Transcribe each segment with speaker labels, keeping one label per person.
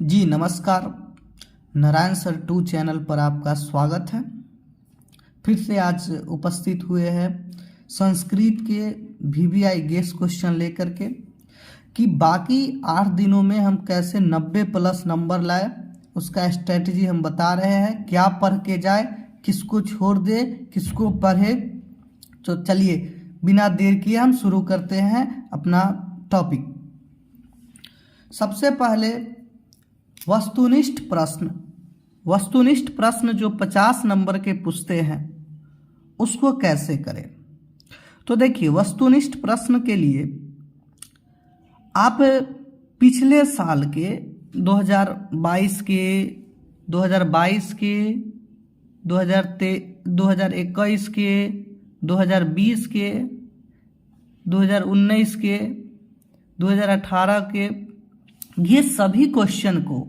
Speaker 1: जी नमस्कार। Narayan sir 2 channel पर आपका स्वागत है। फिर से आज उपस्थित हुए हैं संस्कृत के VVI गेस क्वेश्चन लेकर के कि बाकी 8 दिनों में हम कैसे 90+ नंबर लाए, उसका स्ट्रेटजी हम बता रहे हैं। क्या पढ़ के जाए, किसको छोड़ दे, किसको पढ़े। तो चलिए बिना देर किए हम शुरू करते हैं अपना टॉपिक। सबसे पहले वस्तुनिष्ठ प्रश्न जो 50 नंबर के पूछते हैं उसको कैसे करें। तो देखिए, वस्तुनिष्ठ प्रश्न के लिए आप पिछले साल के 2022 के, 2021 के, 2019 के, 2019 के, 2018 के, ये सभी क्वेश्चन को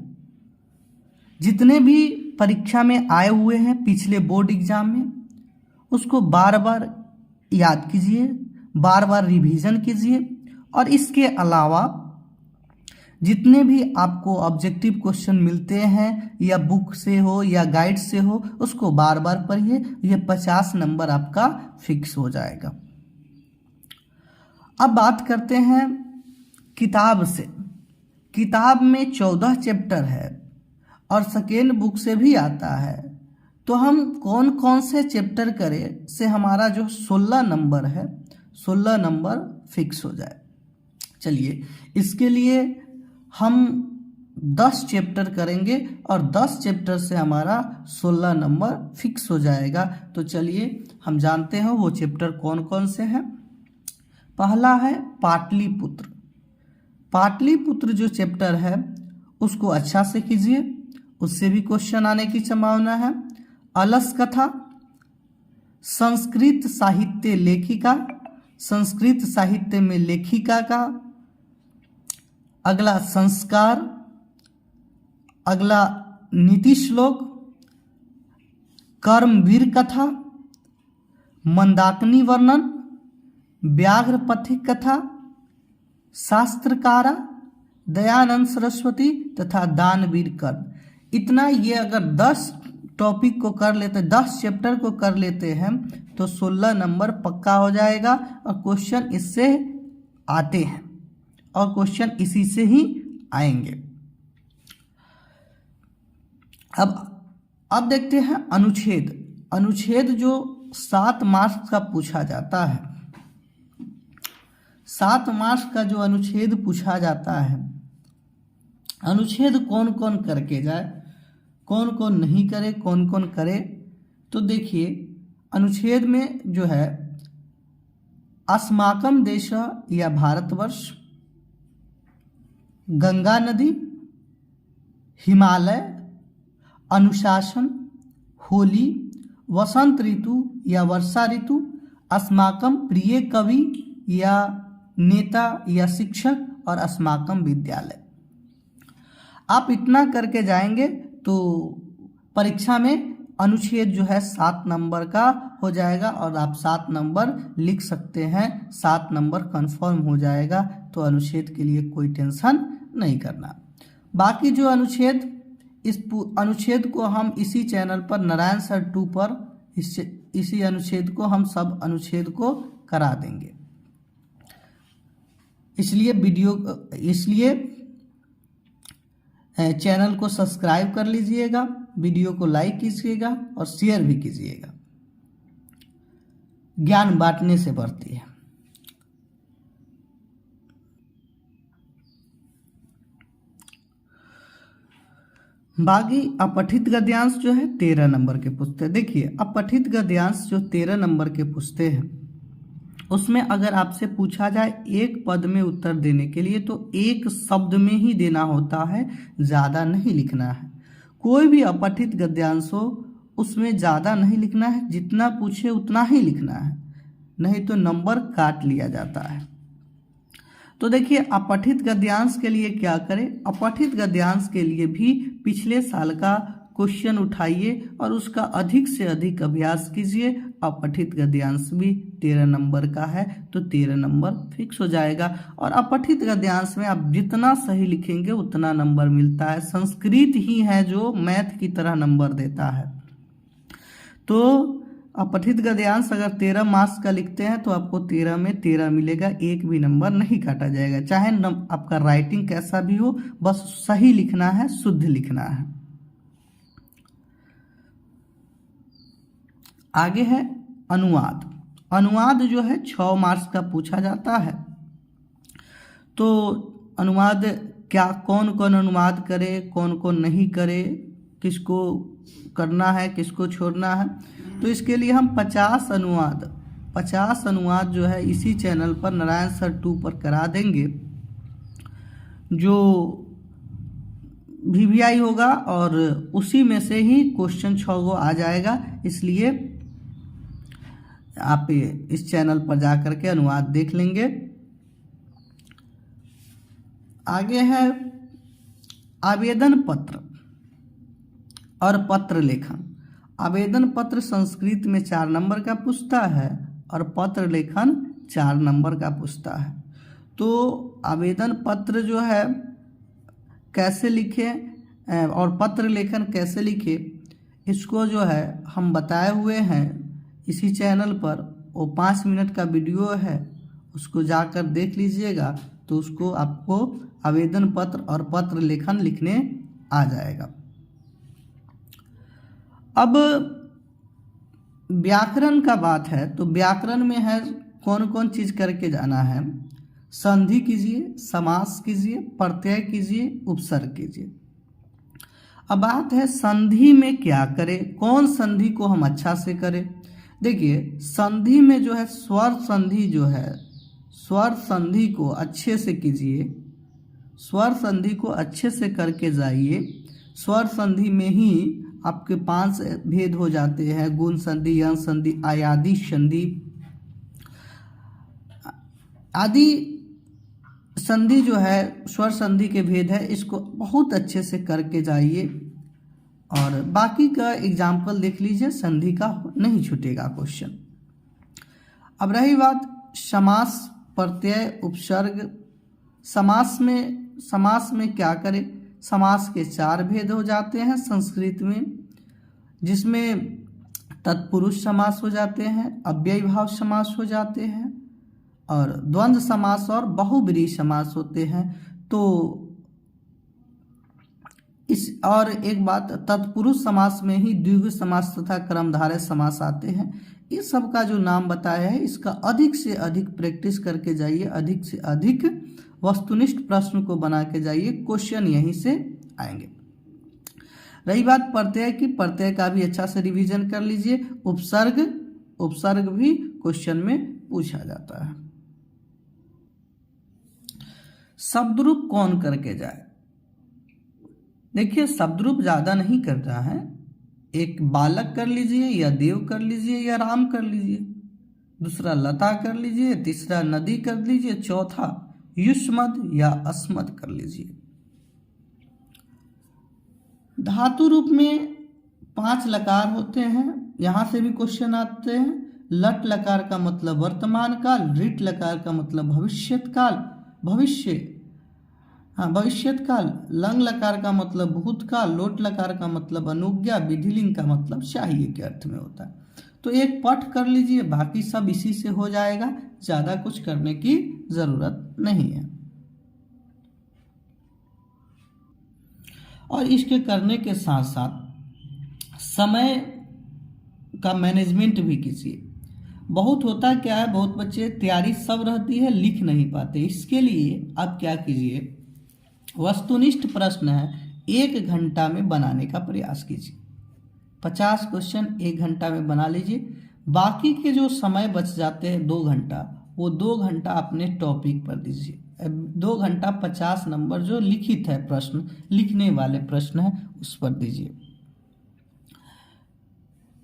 Speaker 1: जितने भी परीक्षा में आए हुए हैं पिछले बोर्ड एग्जाम में, उसको बार बार याद कीजिए, बार बार रिवीजन कीजिए। और इसके अलावा जितने भी आपको ऑब्जेक्टिव क्वेश्चन मिलते हैं, या बुक से हो या गाइड से हो, उसको बार बार पढ़िए। ये 50 नंबर आपका फिक्स हो जाएगा। अब बात करते हैं किताब से। किताब में 14 चैप्टर है और सेकेंड बुक से भी आता है। तो हम कौन कौन से चैप्टर करें से हमारा जो 16 नंबर है, 16 नंबर फिक्स हो जाए। चलिए, इसके लिए हम 10 चैप्टर करेंगे और 10 चैप्टर से हमारा 16 नंबर फिक्स हो जाएगा। तो चलिए हम जानते हैं वो चैप्टर कौन कौन से हैं। पहला है पाटलिपुत्र। पाटलिपुत्र जो चैप्टर है उसको अच्छा से कीजिए, उससे भी क्वेश्चन आने की संभावना है। अलस कथा, संस्कृत साहित्य लेखिका, संस्कृत साहित्य में लेखिका का। अगला संस्कार, अगला नीति श्लोक, कर्मवीर कथा, मंदाकिनी वर्णन, व्याघ्र पथिक कथा, शास्त्रकारा, दयानंद सरस्वती तथा दानवीर कर्ण। इतना ये अगर 10 टॉपिक को कर लेते, 10 चैप्टर को कर लेते हैं तो 16 नंबर पक्का हो जाएगा। और क्वेश्चन इससे आते हैं और क्वेश्चन इसी से ही आएंगे। अब देखते हैं अनुच्छेद। अनुच्छेद जो 7 मार्क्स का पूछा जाता है, 7 मार्क्स का जो अनुच्छेद पूछा जाता है, अनुच्छेद कौन कौन करके जाए, कौन कौन नहीं करे, कौन कौन करे। तो देखिए, अनुच्छेद में जो है अस्माकम देश या भारतवर्ष, गंगा नदी, हिमालय, अनुशासन, होली, वसंत ऋतु या वर्षा ऋतु, अस्माकम प्रिय कवि या नेता या शिक्षक, और अस्माकम विद्यालय। आप इतना करके जाएंगे तो परीक्षा में अनुच्छेद जो है 7 नंबर का हो जाएगा और आप 7 नंबर लिख सकते हैं। 7 नंबर कंफर्म हो जाएगा। तो अनुच्छेद के लिए कोई टेंशन नहीं करना। बाकी जो अनुच्छेद, इस अनुच्छेद को हम इसी चैनल पर नारायण सर 2 पर इसी अनुच्छेद को हम सब अनुच्छेद को करा देंगे। इसलिए चैनल को सब्सक्राइब कर लीजिएगा, वीडियो को लाइक कीजिएगा और शेयर भी कीजिएगा। ज्ञान बांटने से बढ़ती है। बाकी अपठित गद्यांश जो है 13 नंबर के पूछते हैं। देखिए, अपठित गद्यांश जो 13 नंबर के पूछते हैं, उसमें अगर आपसे पूछा जाए एक पद में उत्तर देने के लिए तो एक शब्द में ही देना होता है, ज़्यादा नहीं लिखना है। कोई भी अपठित गद्यांश हो उसमें ज़्यादा नहीं लिखना है, जितना पूछे उतना ही लिखना है, नहीं तो नंबर काट लिया जाता है। तो देखिए, अपठित गद्यांश के लिए क्या करें। अपठित गद्यांश के लिए भी पिछले साल का क्वेश्चन उठाइए और उसका अधिक से अधिक अभ्यास कीजिए। अपठित गद्यांश भी 13 नंबर का है, तो 13 नंबर फिक्स हो जाएगा। और अपठित गद्यांश में आप जितना सही लिखेंगे उतना नंबर मिलता है। संस्कृत ही है जो मैथ की तरह नंबर देता है। तो अपठित गद्यांश अगर 13 मार्क्स का लिखते हैं तो आपको 13 में 13 मिलेगा, एक भी नंबर नहीं काटा जाएगा। चाहे आपका राइटिंग कैसा भी हो, बस सही लिखना है, शुद्ध लिखना है। आगे है अनुवाद। अनुवाद जो है 6 मार्क्स का पूछा जाता है। तो अनुवाद क्या, कौन कौन अनुवाद करे, कौन कौन नहीं करे, किसको करना है, किसको छोड़ना है, तो इसके लिए हम 50 अनुवाद जो है इसी चैनल पर नारायण सर 2 पर करा देंगे, जो VVI होगा और उसी में से ही क्वेश्चन 6 गो आ जाएगा। इसलिए आप इस चैनल पर जा करके अनुवाद देख लेंगे। आगे है आवेदन पत्र और पत्र लेखन। आवेदन पत्र संस्कृत में 4 नंबर का पूछता है और पत्र लेखन 4 नंबर का पूछता है। तो आवेदन पत्र जो है कैसे लिखे और पत्र लेखन कैसे लिखे, इसको जो है हम बताए हुए हैं इसी चैनल पर। वो 5 मिनट का वीडियो है, उसको जाकर देख लीजिएगा, तो उसको आपको आवेदन पत्र और पत्र लेखन लिखने आ जाएगा। अब व्याकरण का बात है, तो व्याकरण में है कौन कौन चीज करके जाना है। संधि कीजिए, समास कीजिए, प्रत्यय कीजिए, उपसर्ग कीजिए। अब बात है संधि में क्या करें, कौन संधि को हम अच्छा से करें। देखिए संधि में जो है स्वर संधि जो है, स्वर संधि को अच्छे से कीजिए, स्वर संधि को अच्छे से करके जाइए। स्वर संधि में ही आपके 5 भेद हो जाते हैं, गुण संधि, यंग संधि, आयादी संधि आदि संधि जो है स्वर संधि के भेद है। इसको बहुत अच्छे से करके जाइए और बाकी का एग्जाम्पल देख लीजिए, संधि का नहीं छूटेगा क्वेश्चन। अब रही बात समास, प्रत्यय, उपसर्ग। समास में क्या करें। समास के 4 भेद हो जाते हैं संस्कृत में, जिसमें तत्पुरुष समास हो जाते हैं, अव्ययी भाव समास हो जाते हैं और द्वंद्व समास और बहुब्रीहि समास होते हैं। तो इस और एक बात, तत्पुरुष समास में ही द्विगु समास तथा कर्मधारय समास आते हैं। इस सब का जो नाम बताया है, इसका अधिक से अधिक प्रैक्टिस करके जाइए, अधिक से अधिक वस्तुनिष्ठ प्रश्न को बना के जाइए, क्वेश्चन यहीं से आएंगे। रही बात प्रत्यय की, प्रत्यय का भी अच्छा से रिवीजन कर लीजिए। उपसर्ग भी क्वेश्चन में पूछा जाता है। शब्दरूप कौन करके जाए। देखिए शब्दरूप ज्यादा नहीं करता है, एक बालक कर लीजिए या देव कर लीजिए या राम कर लीजिए, दूसरा लता कर लीजिए, तीसरा नदी कर लीजिए, चौथा युष्मद या अस्मद कर लीजिए। धातु रूप में 5 लकार होते हैं, यहां से भी क्वेश्चन आते हैं। लट लकार का मतलब वर्तमान काल, रिट लकार का मतलब भविष्यत काल, लंग लकार का मतलब भूतकाल, लोट लकार का मतलब अनुज्ञा, विधिलिंग का मतलब चाहिए के अर्थ में होता है। तो एक पठ कर लीजिए, बाकी सब इसी से हो जाएगा, ज्यादा कुछ करने की जरूरत नहीं है। और इसके करने के साथ साथ समय का मैनेजमेंट भी कीजिए। बहुत होता क्या है, बहुत बच्चे तैयारी सब रहती है, लिख नहीं पाते। इसके लिए आप क्या कीजिए, वस्तुनिष्ठ प्रश्न है 1 घंटा में बनाने का प्रयास कीजिए। 50 क्वेश्चन 1 घंटा में बना लीजिए। बाकी के जो समय बच जाते हैं 2 घंटा, वो 2 घंटा अपने टॉपिक पर दीजिए। 2 घंटा 50 नंबर जो लिखित है प्रश्न, लिखने वाले प्रश्न है, उस पर दीजिए।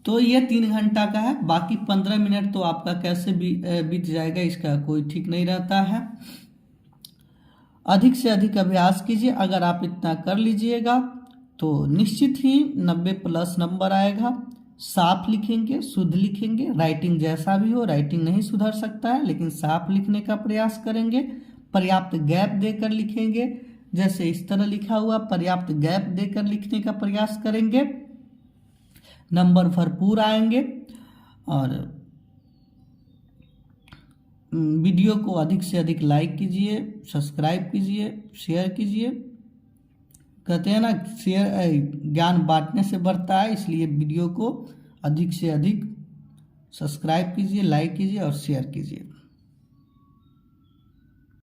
Speaker 1: तो ये 3 घंटा का है। बाकी 15 मिनट तो आपका कैसे बीत जाएगा, इसका कोई ठीक नहीं रहता है। अधिक से अधिक अभ्यास कीजिए। अगर आप इतना कर लीजिएगा तो निश्चित ही 90+ नंबर आएगा। साफ लिखेंगे, शुद्ध लिखेंगे। राइटिंग जैसा भी हो, राइटिंग नहीं सुधर सकता है, लेकिन साफ लिखने का प्रयास करेंगे। पर्याप्त गैप देकर लिखेंगे, जैसे इस तरह लिखा हुआ, पर्याप्त गैप देकर लिखने का प्रयास करेंगे। नंबर भरपूर आएंगे। और वीडियो को अधिक से अधिक लाइक कीजिए, सब्सक्राइब कीजिए, शेयर कीजिए। कहते हैं ना, शेयर ज्ञान बांटने से बढ़ता है, इसलिए वीडियो को अधिक से अधिक सब्सक्राइब कीजिए, लाइक कीजिए और शेयर कीजिए।